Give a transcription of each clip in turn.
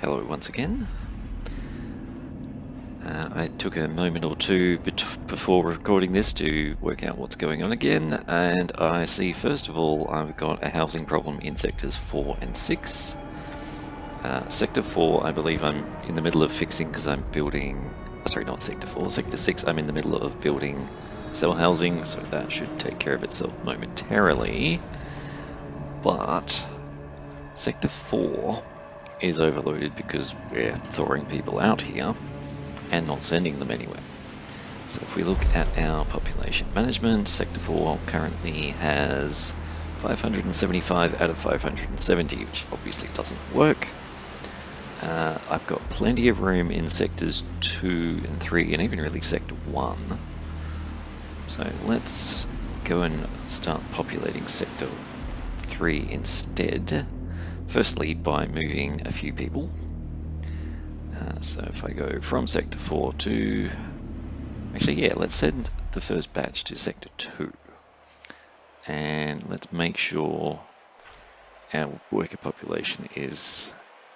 Hello once again. I took a moment or two before recording this to work out what's going on again, and I see first of all I've got a housing problem in sectors 4 and 6. Sector 4 I believe I'm in the middle of fixing because I'm building, sorry, not sector 4, sector 6 I'm in the middle of building cell housing, so that should take care of itself momentarily. But sector 4 is overloaded because we're thawing people out here and not sending them anywhere. So if we look at our population management, Sector 4 currently has 575 out of 570, which obviously doesn't work. I've got plenty of room in Sectors 2 and 3, and even really Sector 1. So let's go and start populating Sector 3 instead. Firstly, by moving a few people. So if I go from Sector 4 to... Actually, yeah, let's send the first batch to Sector 2. And let's make sure our worker population is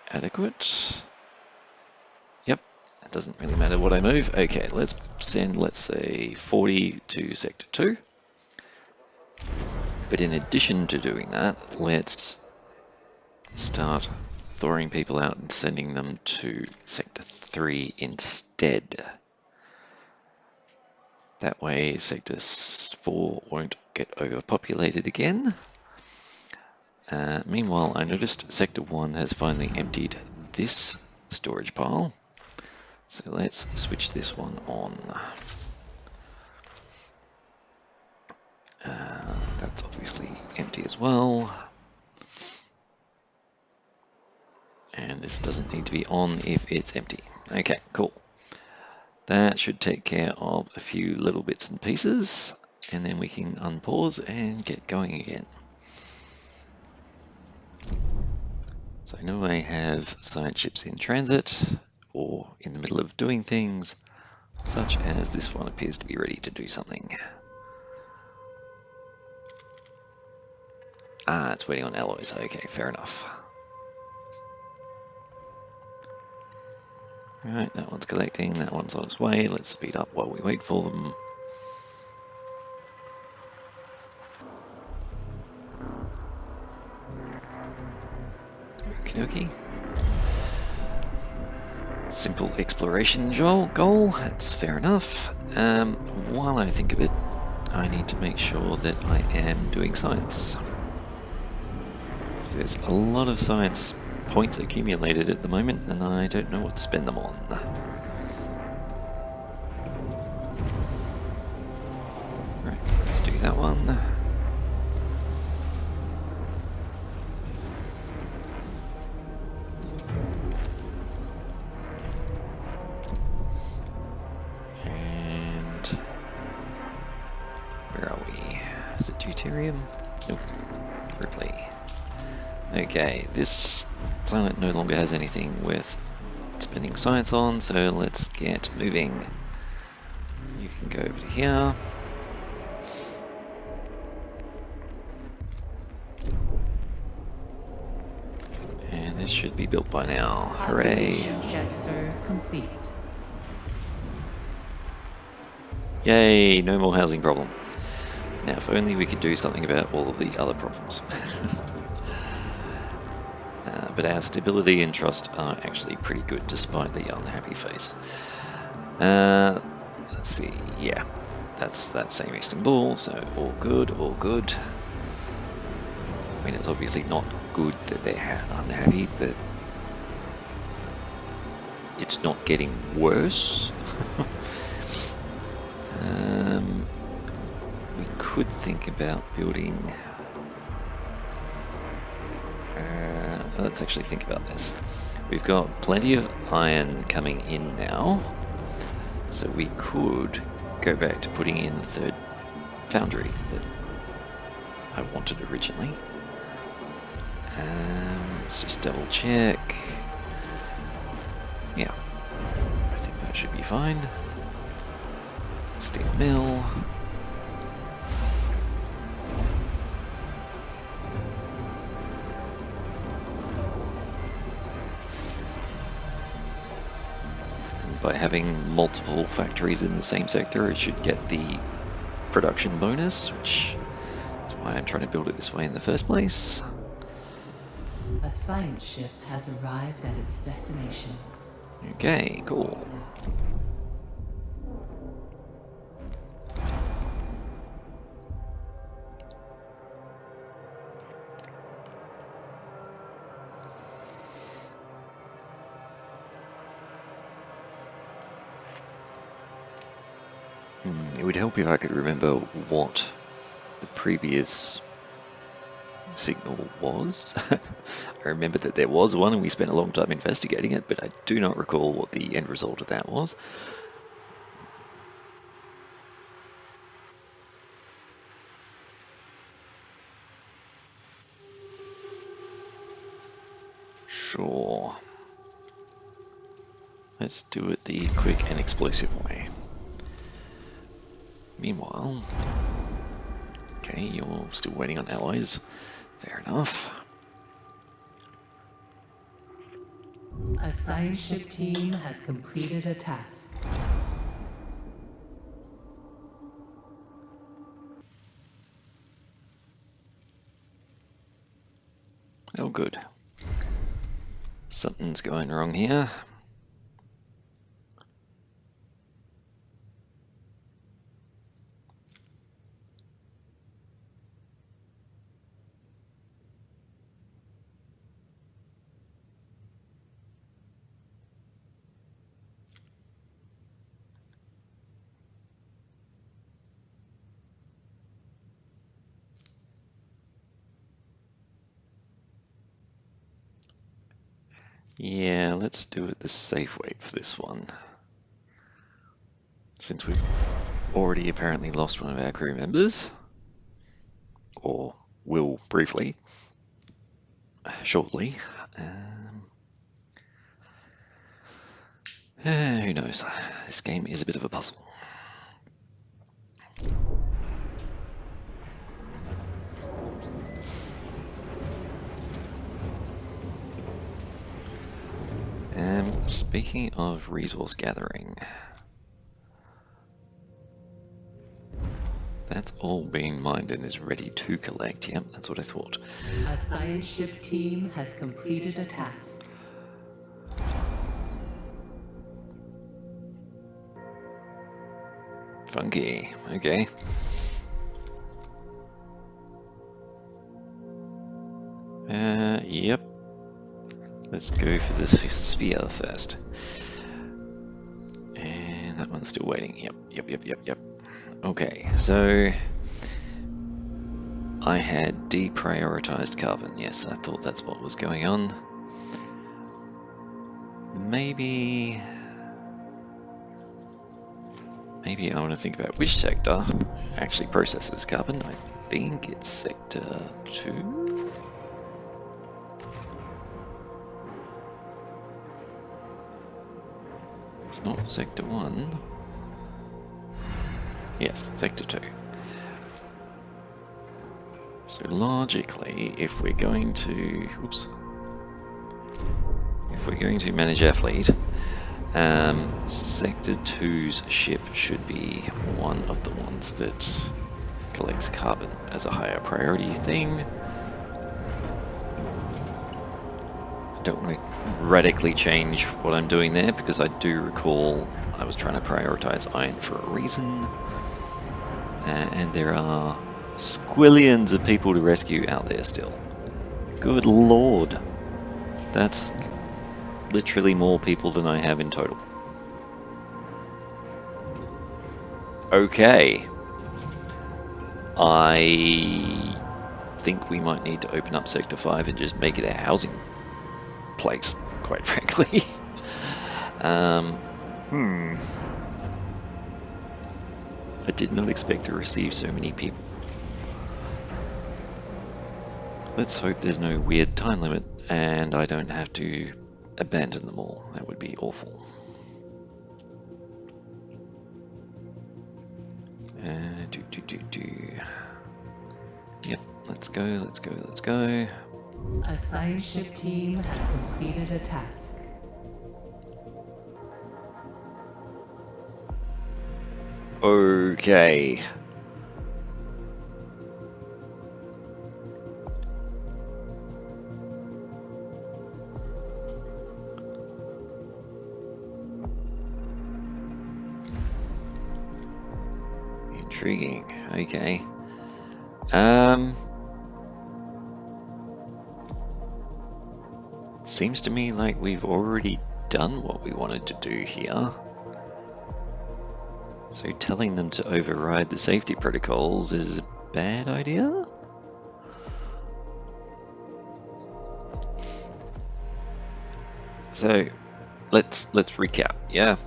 adequate. Yep, it doesn't really matter what I move. Okay, let's send, let's say, 40 to Sector 2. But in addition to doing that, let's start thawing people out and sending them to Sector 3 instead. That way Sector 4 won't get overpopulated again. Meanwhile, I noticed Sector 1 has finally emptied this storage pile. So let's switch this one on. That's obviously empty as well. And this doesn't need to be on if it's empty. Okay, cool. That should take care of a few little bits and pieces, and then we can unpause and get going again. So I know I have science ships in transit, or in the middle of doing things, such as this one appears to be ready to do something. Ah, it's waiting on alloys. Okay, fair enough. Alright, that one's collecting, that one's on its way. Let's speed up while we wait for them. Okie dokie. Simple exploration goal, that's fair enough. While I think of it, I need to make sure that I am doing science. So there's a lot of science points accumulated at the moment, and I don't know what to spend them on. Right, let's do that one. And where are we? Is it deuterium? Nope. Replay. Okay, this planet no longer has anything worth spending science on, so let's get moving. You can go over to here. And this should be built by now. Hooray! Transfer complete. Yay, no more housing problem. Now, if only we could do something about all of the other problems. But our stability and trust are actually pretty good despite the unhappy face. Let's see, yeah, that's that same symbol, so all good, all good. I mean, it's obviously not good that they're unhappy, but it's not getting worse. We could think about building... let's actually think about this. We've got plenty of iron coming in now, so we could go back to putting in the third foundry that I wanted originally. Let's just double check. Yeah, I think that should be fine. Steel mill. by having multiple factories in the same sector, it should get the production bonus, which is why I'm trying to build it this way in the first place. A science ship has arrived at its destination. Okay, cool. It would help if I could remember what the previous signal was. I remember that there was one and we spent a long time investigating it, but I do not recall what the end result of that was. Sure. Let's do it the quick and explosive way. Meanwhile, okay, you're still waiting on allies. Fair enough. A science ship team has completed a task. Oh, good. Something's going wrong here. Yeah, let's do it the safe way for this one. Since we've already apparently lost one of our crew members, or will briefly, shortly. Who knows? This game is a bit of a puzzle. Speaking of resource gathering, that's all being mined and is ready to collect. Yep, that's what I thought. A science ship team has completed a task. Funky, okay. Yep. Let's go for the sphere first. And that one's still waiting. Yep. Okay, so I had deprioritized carbon. Yes, I thought that's what was going on. Maybe I want to think about which sector actually processes carbon. I think it's sector 2? It's not sector 1. Yes, sector 2. So logically, if we're going to manage our fleet, Sector 2's ship should be one of the ones that collects carbon as a higher priority thing. I don't want to radically change what I'm doing there because I do recall I was trying to prioritize iron for a reason. And there are squillions of people to rescue out there still. Good lord. That's literally more people than I have in total. Okay. I think we might need to open up Sector 5 and just make it a housing place, quite frankly. I did not expect to receive so many people. Let's hope there's no weird time limit and I don't have to abandon them all. That would be awful. Yep, let's go. A science ship team has completed a task. Okay. Intriguing. Okay. Seems to me like we've already done what we wanted to do here. So telling them to override the safety protocols is a bad idea? So let's recap. Yeah,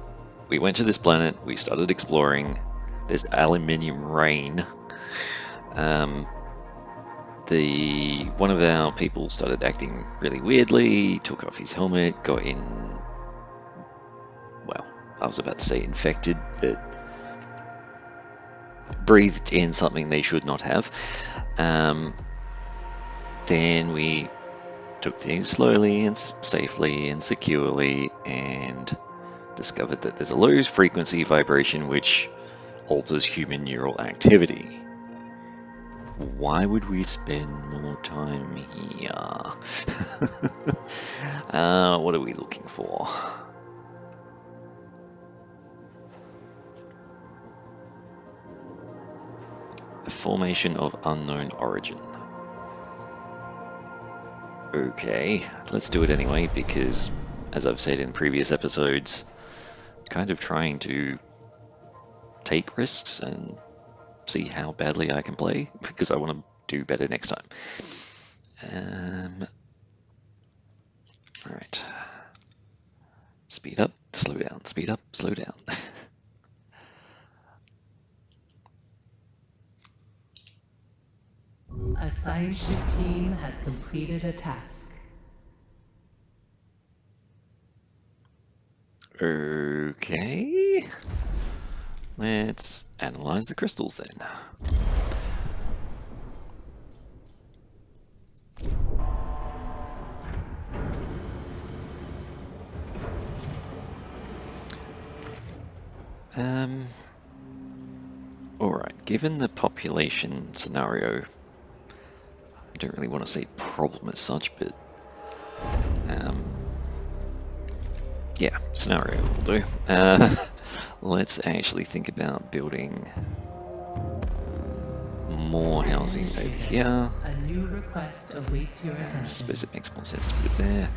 we went to this planet, we started exploring. There's aluminium rain. One of our people started acting really weirdly, took off his helmet, got in, well, I was about to say infected, but breathed in something they should not have. Then we took things slowly and safely and securely and discovered that there's a low frequency vibration which alters human neural activity. Why would we spend more time here? What are we looking for? A formation of unknown origin. Okay, let's do it anyway because, as I've said in previous episodes, kind of trying to take risks and see how badly I can play because I want to do better next time. Alright. Speed up, slow down, speed up, slow down. A science ship team has completed a task. Okay. Let's analyze the crystals then. Alright, given the population scenario, I don't really want to say problem as such, but yeah, scenario will do. Let's actually think about building more housing over here. A new request awaits your I attention. suppose it makes more sense to put it there.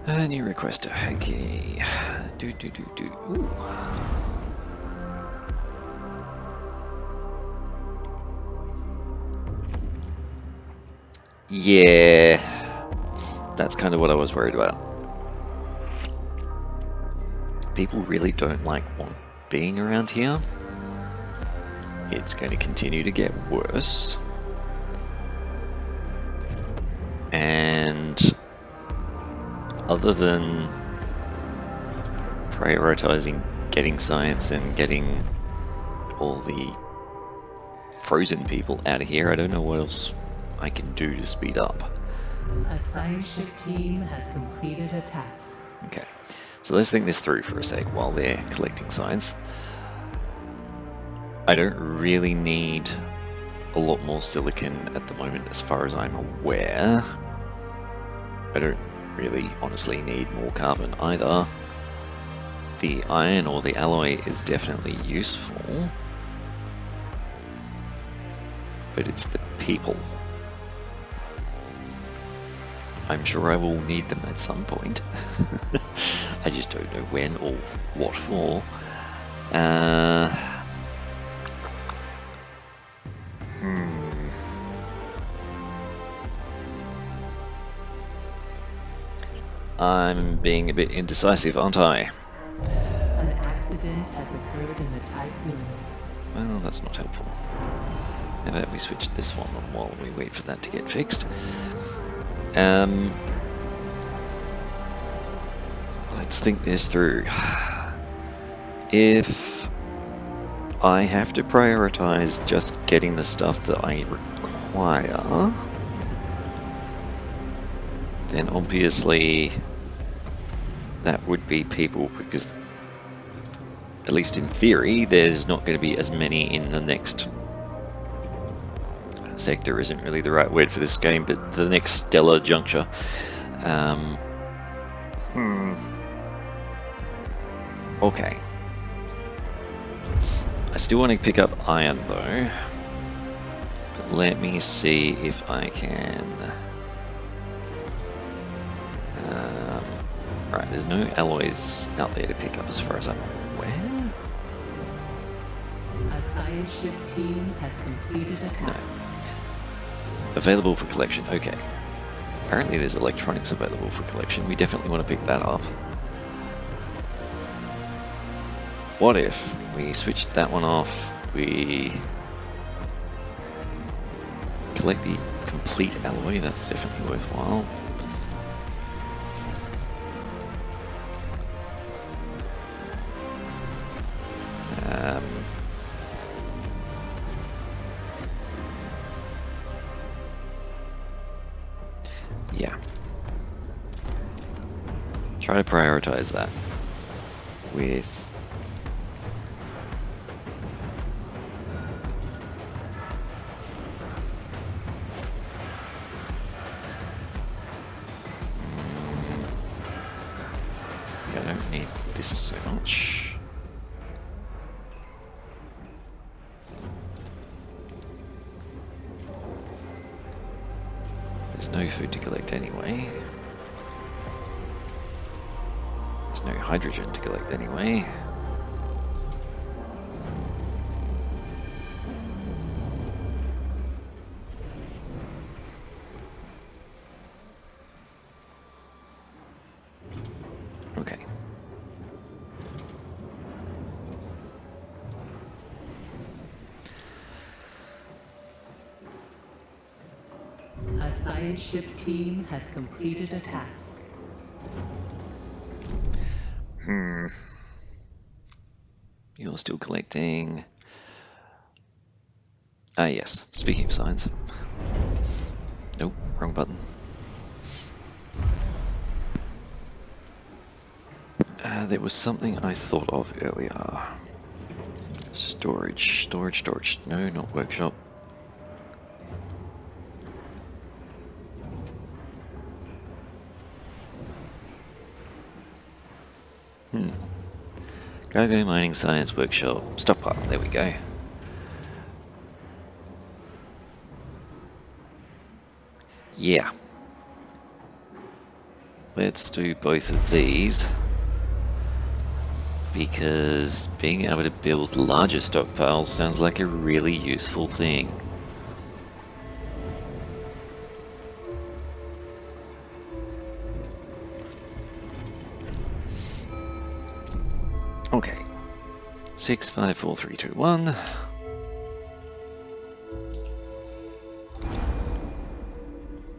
A new requester, okay. Ooh. Yeah, that's kind of what I was worried about. People really don't want being around here. It's going to continue to get worse. And other than prioritizing getting science and getting all the frozen people out of here, I don't know what else I can do to speed up. A science ship team has completed a task. Okay, so let's think this through for a sec while they're collecting science. I don't really need a lot more silicon at the moment as far as I'm aware. I don't really honestly need more carbon either. The iron or the alloy is definitely useful, but it's the people. I'm sure I will need them at some point. I just don't know when or what for. I'm being a bit indecisive, aren't I? An accident has occurred in the tycoon. Well, that's not helpful. How about we switch this one on while we wait for that to get fixed? Let's think this through. If I have to prioritize just getting the stuff that I require, then obviously that would be people, because at least in theory, there's not going to be as many in the next sector. Isn't really the right word for this game, but the next stellar juncture. Okay. I still want to pick up iron though. But let me see if I can. Right, there's no alloys out there to pick up as far as I'm aware. A science ship team has completed a task. Available for collection, okay. Apparently there's electronics available for collection. We definitely want to pick that up. What if we switched that one off, we collect the complete alloy? That's definitely worthwhile. Yeah. Try to prioritize that with I don't need this so much. There's no food to collect anyway. There's no hydrogen to collect anyway. Okay. A science ship team has completed a task. You're still collecting. Ah, yes. Speaking of science. Nope, wrong button. There was something I thought of earlier. Storage. No, not workshop. Cargo Mining Science Workshop. Stockpile. There we go. Yeah. Let's do both of these, because being able to build larger stockpiles sounds like a really useful thing. Okay. 6, 5, 4, 3, 2, 1.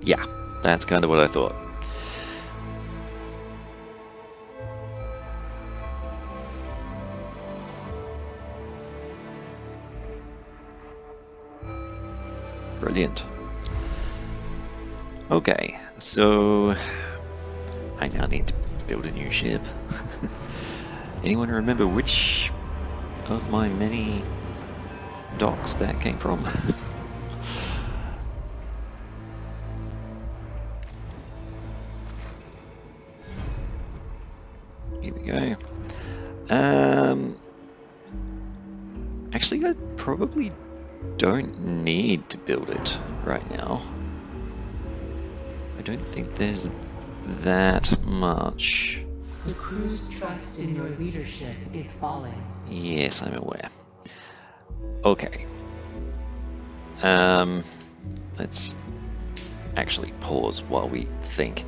Yeah, that's kind of what I thought. Brilliant. Okay, so I now need to build a new ship. Anyone remember which of my many docks that came from? Here we go. Actually, I probably don't need to build it right now. I don't think there's that much. The crew's trust in your leadership is falling. Yes, I'm aware. Okay. Let's actually pause while we think.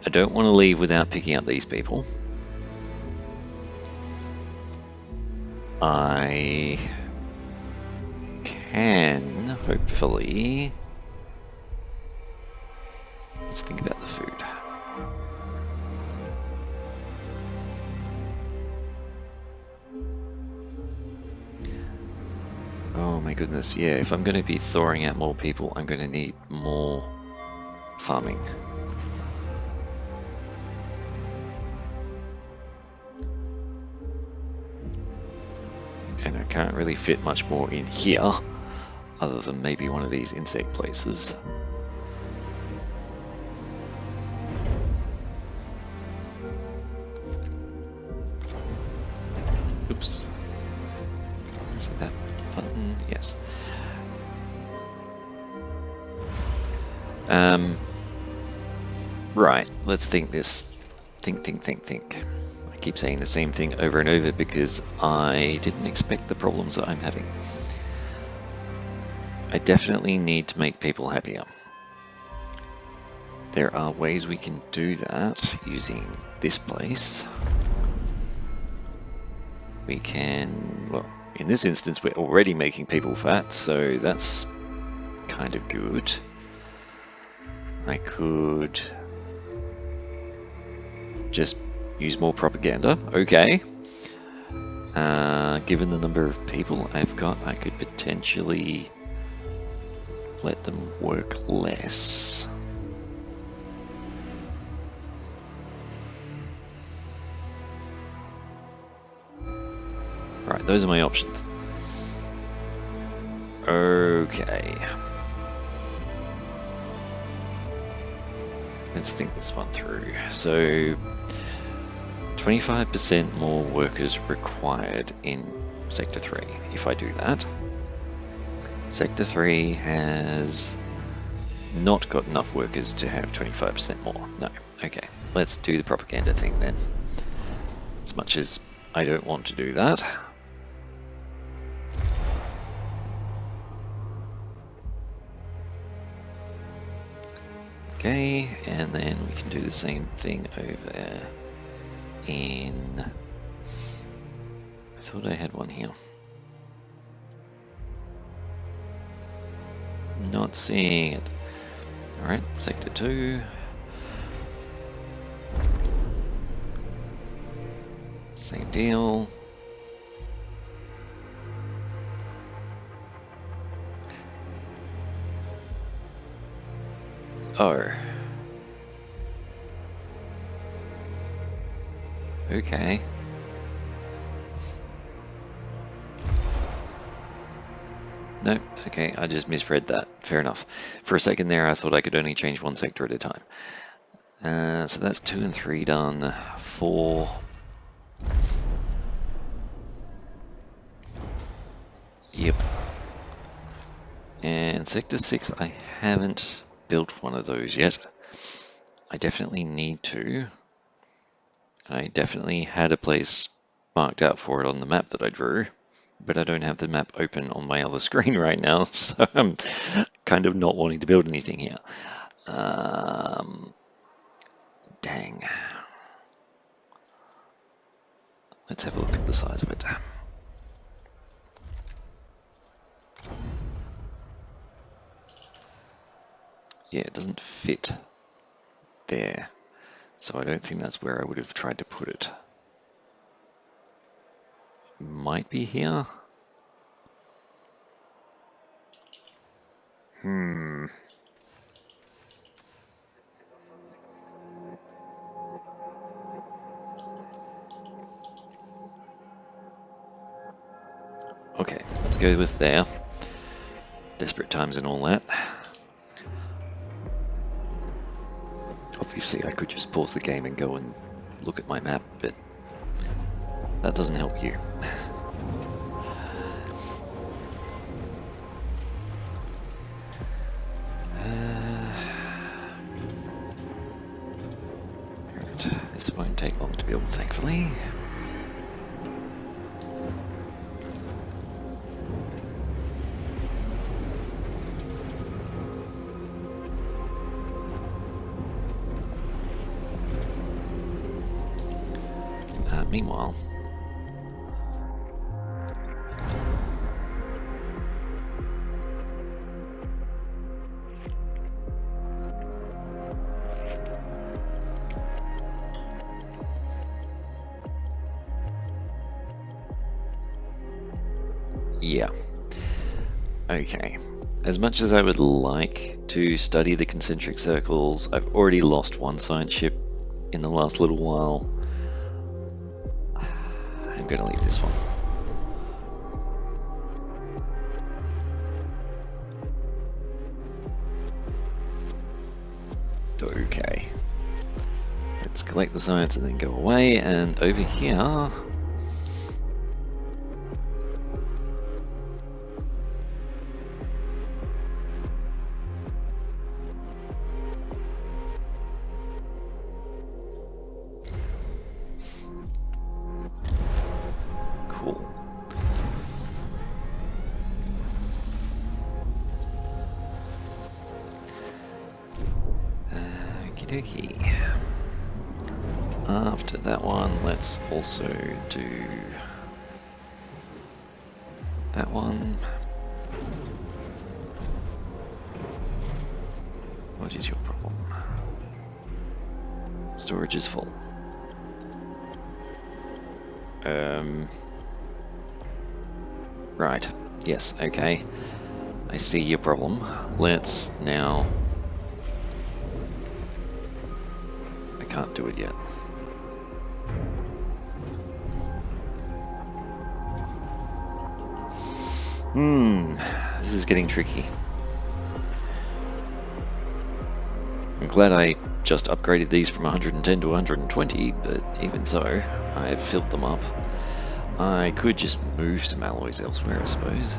I don't want to leave without picking up these people. I can, hopefully... Let's think about the food. Oh my goodness, yeah, if I'm going to be thawing out more people, I'm going to need more farming. And I can't really fit much more in here, other than maybe one of these insect places. Oops. Is it that button? Yes. Right, let's think this. Think. I keep saying the same thing over and over because I didn't expect the problems that I'm having. I definitely need to make people happier. There are ways we can do that using this place. We can, well, in this instance, we're already making people fat, so that's kind of good. I could just use more propaganda. Okay. Given the number of people I've got, I could potentially let them work less. Right, those are my options. Okay. Let's think this one through. So, 25% more workers required in Sector 3, if I do that. Sector 3 has not got enough workers to have 25% more. No. Okay, let's do the propaganda thing then. As much as I don't want to do that. Okay, and then we can do the same thing over in... I thought I had one here. Not seeing it. Alright, Sector 2. Same deal. Oh. Okay. No, okay, I just misread that. Fair enough. For a second there, I thought I could only change one sector at a time. So that's 2 and 3 done. 4. Yep. And Sector 6, I haven't built one of those yet. I definitely need to. I definitely had a place marked out for it on the map that I drew, but I don't have the map open on my other screen right now, so I'm kind of not wanting to build anything here. Dang. Let's have a look at the size of it. Yeah, it doesn't fit there, so I don't think that's where I would have tried to put it. Might be here. Okay, let's go with there. Desperate times and all that. Obviously, I could just pause the game and go and look at my map, but that doesn't help you. This won't take long to build, thankfully. Meanwhile, yeah. Okay. As much as I would like to study the concentric circles, I've already lost one science ship in the last little while. I'm going to leave this one. Okay. Let's collect the science and then go away, and over here... Cool. Okie dokie. After that one, let's also do that one. What is your problem? Storage is full. Right. Yes, okay. I see your problem. Let's now... I can't do it yet. This is getting tricky. I'm glad I just upgraded these from 110 to 120, but even so, I have filled them up. I could just move some alloys elsewhere, I suppose.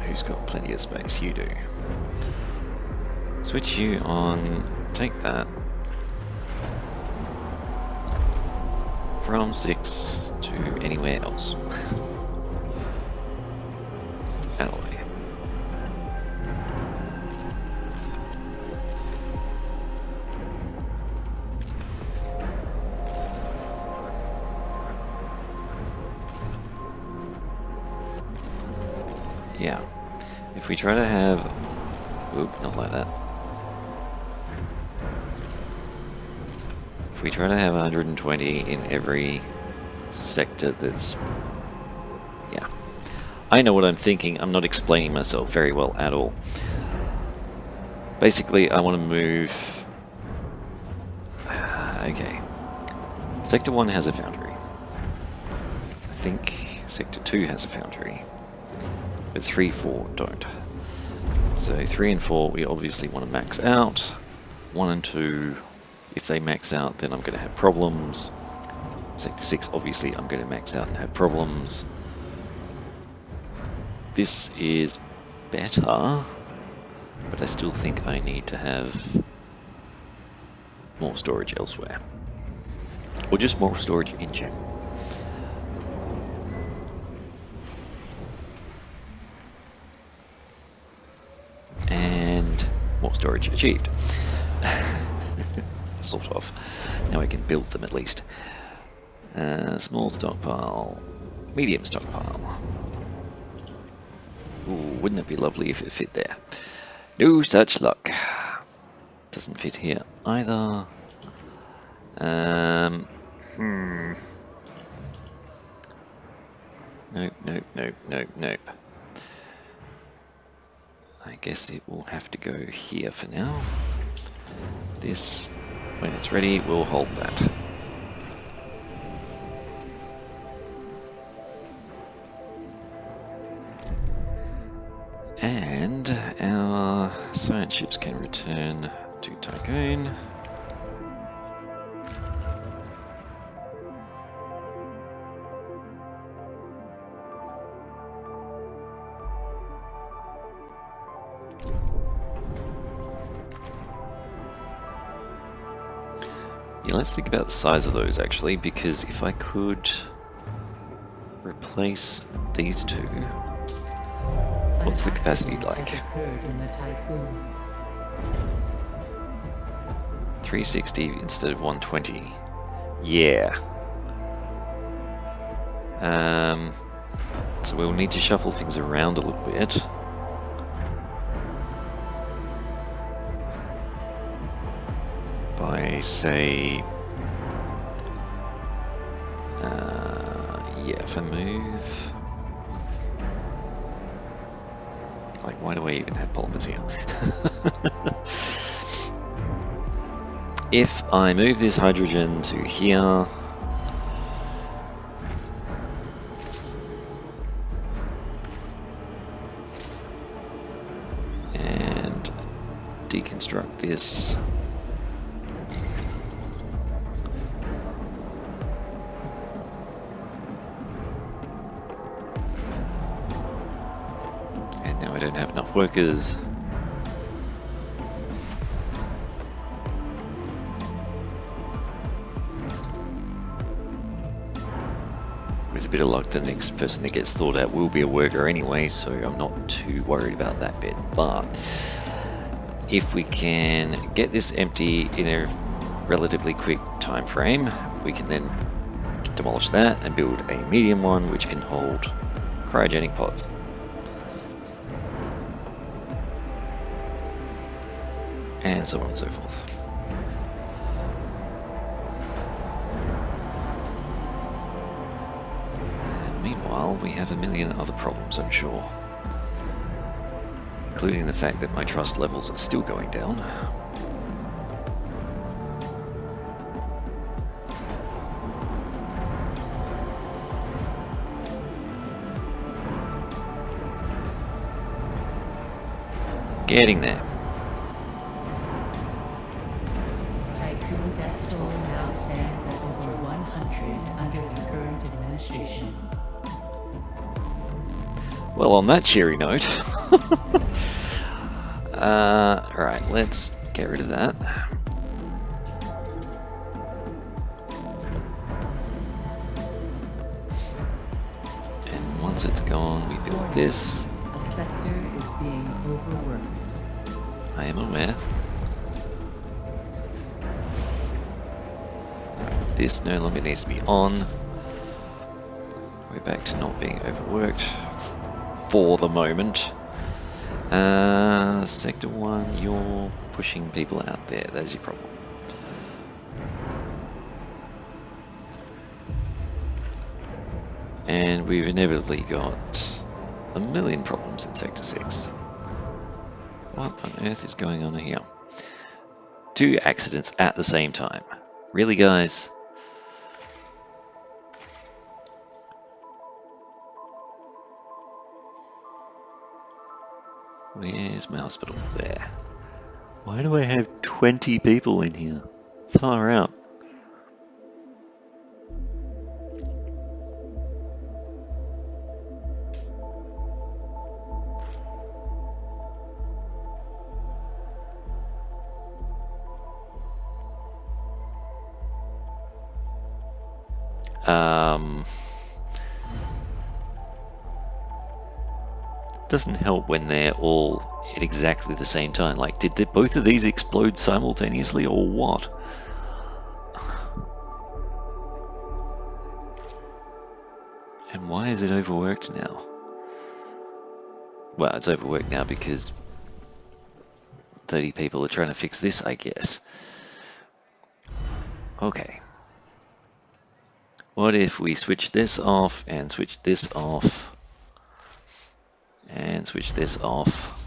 Who's got plenty of space? You do. Switch you on, take that. From 6 to anywhere else. Alloy. Yeah. If we try to have... Oop, not like that. If we try to have 120 in every sector that's... Yeah. I know what I'm thinking. I'm not explaining myself very well at all. Basically, I want to move... Okay. Sector 1 has a foundry. I think Sector 2 has a foundry. But 3, 4 don't. So 3 and 4 we obviously want to max out. 1 and 2, if they max out, then I'm going to have problems. Sector 6, obviously I'm going to max out and have problems. This is better, but I still think I need to have more storage elsewhere. Or just more storage in general. And more storage achieved. Sort of. Now I can build them at least. Small stockpile, medium stockpile. Ooh, wouldn't it be lovely if it fit there? No such luck. Doesn't fit here either. Nope, nope, nope, nope, nope. I guess it will have to go here for now. This, when it's ready, we'll hold that. And our science ships can return to Tycoon. Yeah, let's think about the size of those actually, because if I could replace these two, what's the capacity like? 360 instead of 120. Yeah. So we'll need to shuffle things around a little bit. By, say... yeah, if I move... Like, why do I even have polymers here? If I move this hydrogen to here... deconstruct this. And now I don't have enough workers. With a bit of luck, the next person that gets thought out will be a worker anyway, so I'm not too worried about that bit. But if we can get this empty in a relatively quick time frame, we can then demolish that and build a medium one which can hold cryogenic pods. And so on and so forth. Meanwhile, we have a million other problems, I'm sure. Including the fact that my trust levels are still going down. Getting there. Tycoon death toll now stands at over 100 under the current administration. Well, on that cheery note, right, let's get rid of that. And once it's gone, we build this. A sector is being overworked. I am aware. This no longer needs to be on. We're back to not being overworked for the moment. Sector 1, you're pushing people out there. That's your problem. And we've inevitably got a million problems in Sector 6. What on earth is going on here? 2 accidents at the same time. Really, guys? Where's my hospital? There. Why do I have 20 people in here? Far out. Doesn't help when they're all at exactly the same time. Like, did both of these explode simultaneously or what? And why is it overworked now? Well, it's overworked now because 30 people are trying to fix this, I guess. Okay. What if we switch this off and switch this off and switch this off?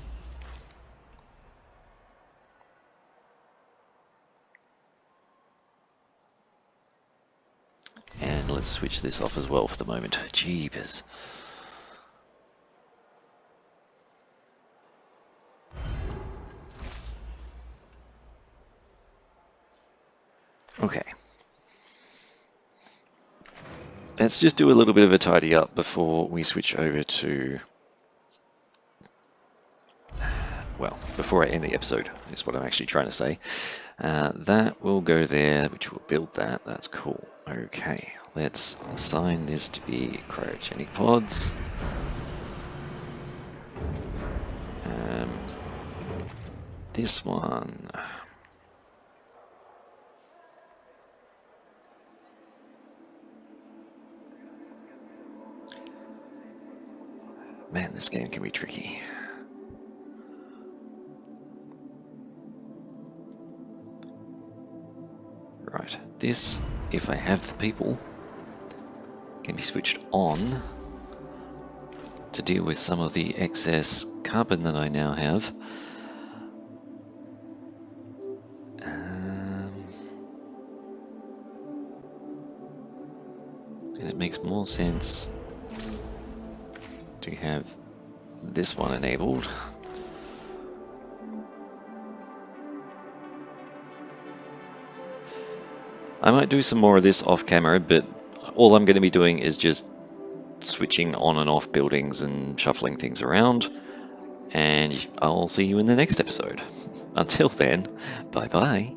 And let's switch this off as well for the moment. Jeepers. Okay. Let's just do a little bit of a tidy up before we switch over to... Well, before I end the episode, is what I'm actually trying to say. That will go there, which will build that. That's cool. Okay, let's assign this to be cryogenic pods. This one... Man, this game can be tricky. Right, this, if I have the people, can be switched on to deal with some of the excess carbon that I now have. And it makes more sense to have this one enabled. I might do some more of this off camera, but all I'm going to be doing is just switching on and off buildings and shuffling things around. And I'll see you in the next episode. Until then, bye bye.